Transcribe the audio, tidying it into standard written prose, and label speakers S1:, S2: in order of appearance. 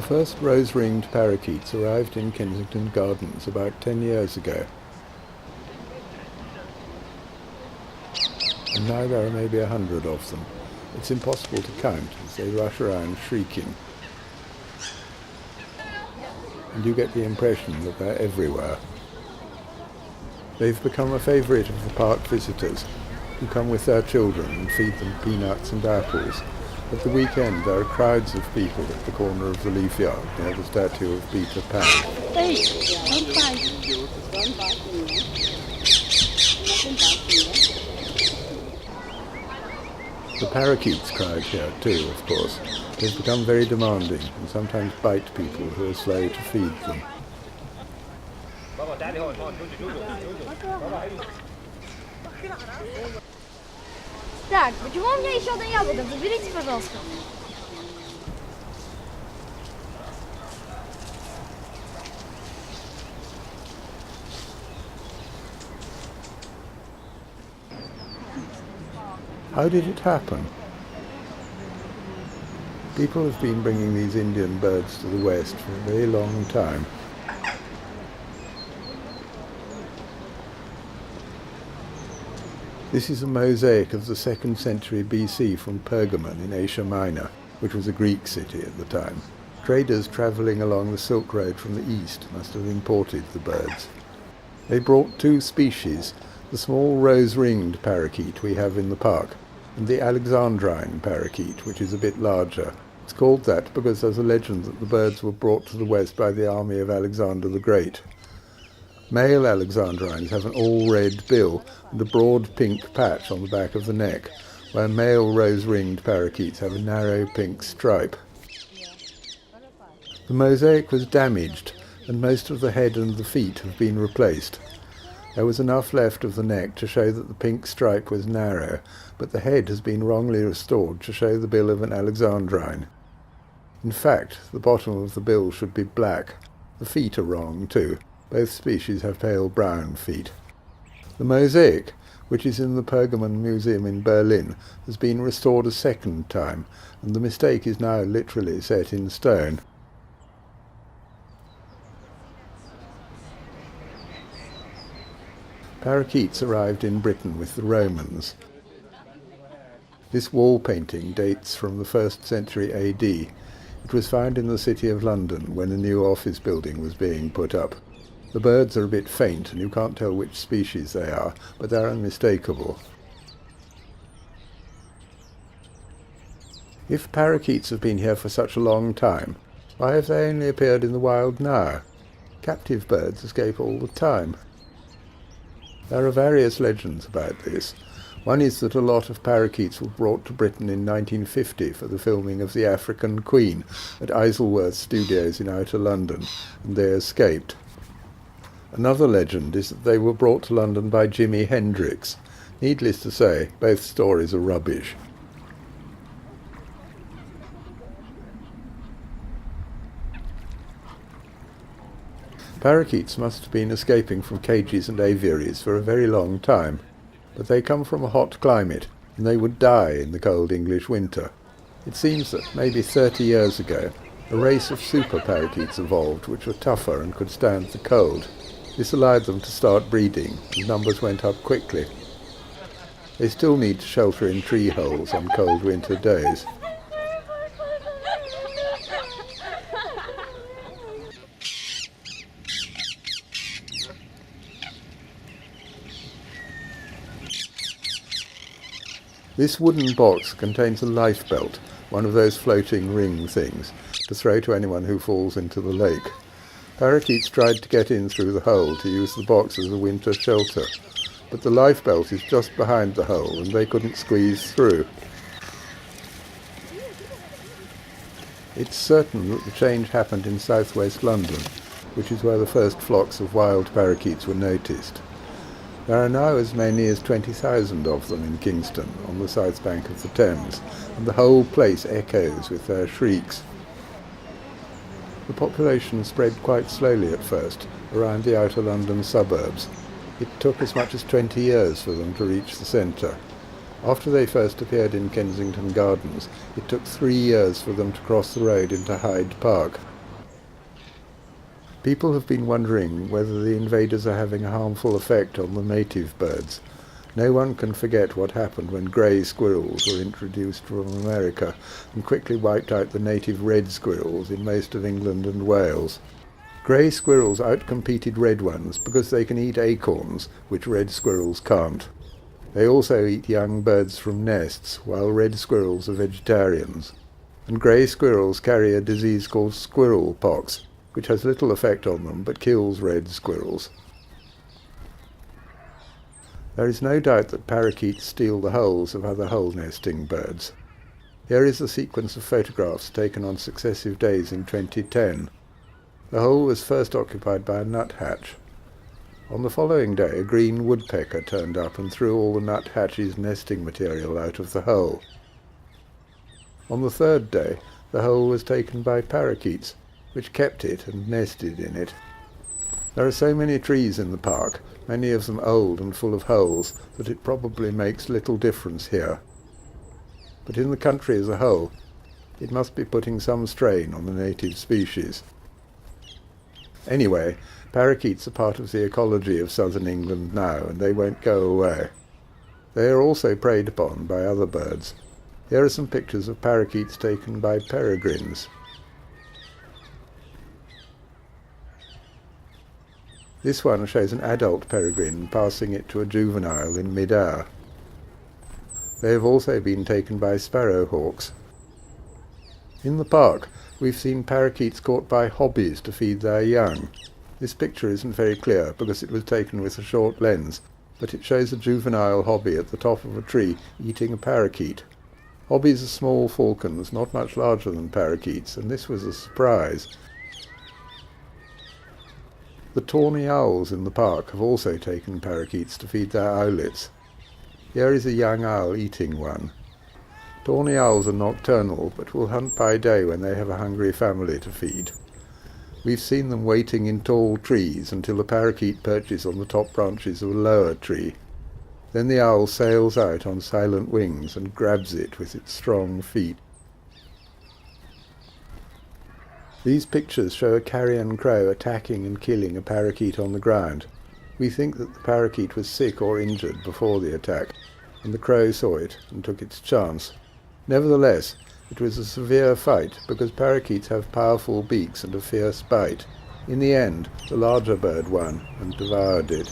S1: first rose-ringed parakeets arrived in Kensington Gardens about 10 years ago. And now there are maybe 100 of them. It's impossible to count as they rush around shrieking. And you get the impression that they're everywhere. They've become a favourite of the park visitors, who come with their children and feed them peanuts and apples. At the weekend there are crowds of people at the corner of the leaf yard near the statue of Peter Pan. The parakeets crowd here too, of course. They've become very demanding and sometimes bite people who are slow to feed them.
S2: Так, почему у меня еще одно яблоко? Заберите, пожалуйста.
S1: How did it happen? People have been bringing these Indian birds to the west for a very long time. This is a mosaic of the 2nd century BC from Pergamon in Asia Minor, which was a Greek city at the time. Traders travelling along the Silk Road from the east must have imported the birds. They brought two species, the small rose-ringed parakeet we have in the park, and the Alexandrian parakeet, which is a bit larger. It's called that because there's a legend that the birds were brought to the west by the army of Alexander the Great. Male Alexandrines have an all-red bill and a broad pink patch on the back of the neck, where male rose-ringed parakeets have a narrow pink stripe. The mosaic was damaged, and most of the head and the feet have been replaced. There was enough left of the neck to show that the pink stripe was narrow, but the head has been wrongly restored to show the bill of an Alexandrine. In fact, the bottom of the bill should be black. The feet are wrong too. Both species have pale brown feet. The mosaic, which is in the Pergamon Museum in Berlin, has been restored a second time, and the mistake is now literally set in stone. Parakeets arrived in Britain with the Romans. This wall painting dates from the 1st century AD. It was found in the city of London when a new office building was being put up. The birds are a bit faint and you can't tell which species they are, but they're unmistakable. If parakeets have been here for such a long time, why have they only appeared in the wild now? Captive birds escape all the time. There are various legends about this. One is that a lot of parakeets were brought to Britain in 1950 for the filming of The African Queen at Isleworth Studios in outer London, and they escaped. Another legend is that they were brought to London by Jimi Hendrix. Needless to say, both stories are rubbish. Parakeets must have been escaping from cages and aviaries for a very long time, but they come from a hot climate, and they would die in the cold English winter. It seems that maybe 30 years ago, a race of super parakeets evolved which were tougher and could stand the cold. This allowed them to start breeding, and numbers went up quickly. They still need to shelter in tree holes on cold winter days. This wooden box contains a lifebelt, one of those floating ring things, to throw to anyone who falls into the lake. Parakeets tried to get in through the hole to use the box as a winter shelter, but the lifebelt is just behind the hole and they couldn't squeeze through. It's certain that the change happened in southwest London, which is where the first flocks of wild parakeets were noticed. There are now as many as 20,000 of them in Kingston, on the south bank of the Thames, and the whole place echoes with their shrieks. The population spread quite slowly at first, around the outer London suburbs. It took as much as 20 years for them to reach the centre. After they first appeared in Kensington Gardens, it took 3 years for them to cross the road into Hyde Park. People have been wondering whether the invaders are having a harmful effect on the native birds. No one can forget what happened when grey squirrels were introduced from America and quickly wiped out the native red squirrels in most of England and Wales. Grey squirrels outcompeted red ones because they can eat acorns, which red squirrels can't. They also eat young birds from nests, while red squirrels are vegetarians. And grey squirrels carry a disease called squirrel pox, which has little effect on them but kills red squirrels. There is no doubt that parakeets steal the holes of other hole-nesting birds. Here is a sequence of photographs taken on successive days in 2010. The hole was first occupied by a nuthatch. On the following day, a green woodpecker turned up and threw all the nuthatch's nesting material out of the hole. On the third day, the hole was taken by parakeets, which kept it and nested in it. There are so many trees in the park, many of them old and full of holes, that it probably makes little difference here. But in the country as a whole, it must be putting some strain on the native species. Anyway, parakeets are part of the ecology of southern England now, and they won't go away. They are also preyed upon by other birds. Here are some pictures of parakeets taken by peregrines. This one shows an adult peregrine passing it to a juvenile in mid-air. They have also been taken by sparrowhawks. In the park, we've seen parakeets caught by hobbies to feed their young. This picture isn't very clear because it was taken with a short lens, but it shows a juvenile hobby at the top of a tree eating a parakeet. Hobbies are small falcons, not much larger than parakeets, and this was a surprise. The Tawny Owls in the park have also taken parakeets to feed their owlets. Here is a young owl eating one. Tawny owls are nocturnal, but will hunt by day when they have a hungry family to feed. We've seen them waiting in tall trees until a parakeet perches on the top branches of a lower tree. Then the owl sails out on silent wings and grabs it with its strong feet. These pictures show a carrion crow attacking and killing a parakeet on the ground. We think that the parakeet was sick or injured before the attack, and the crow saw it and took its chance. Nevertheless, it was a severe fight because parakeets have powerful beaks and a fierce bite. In the end, the larger bird won and devoured it.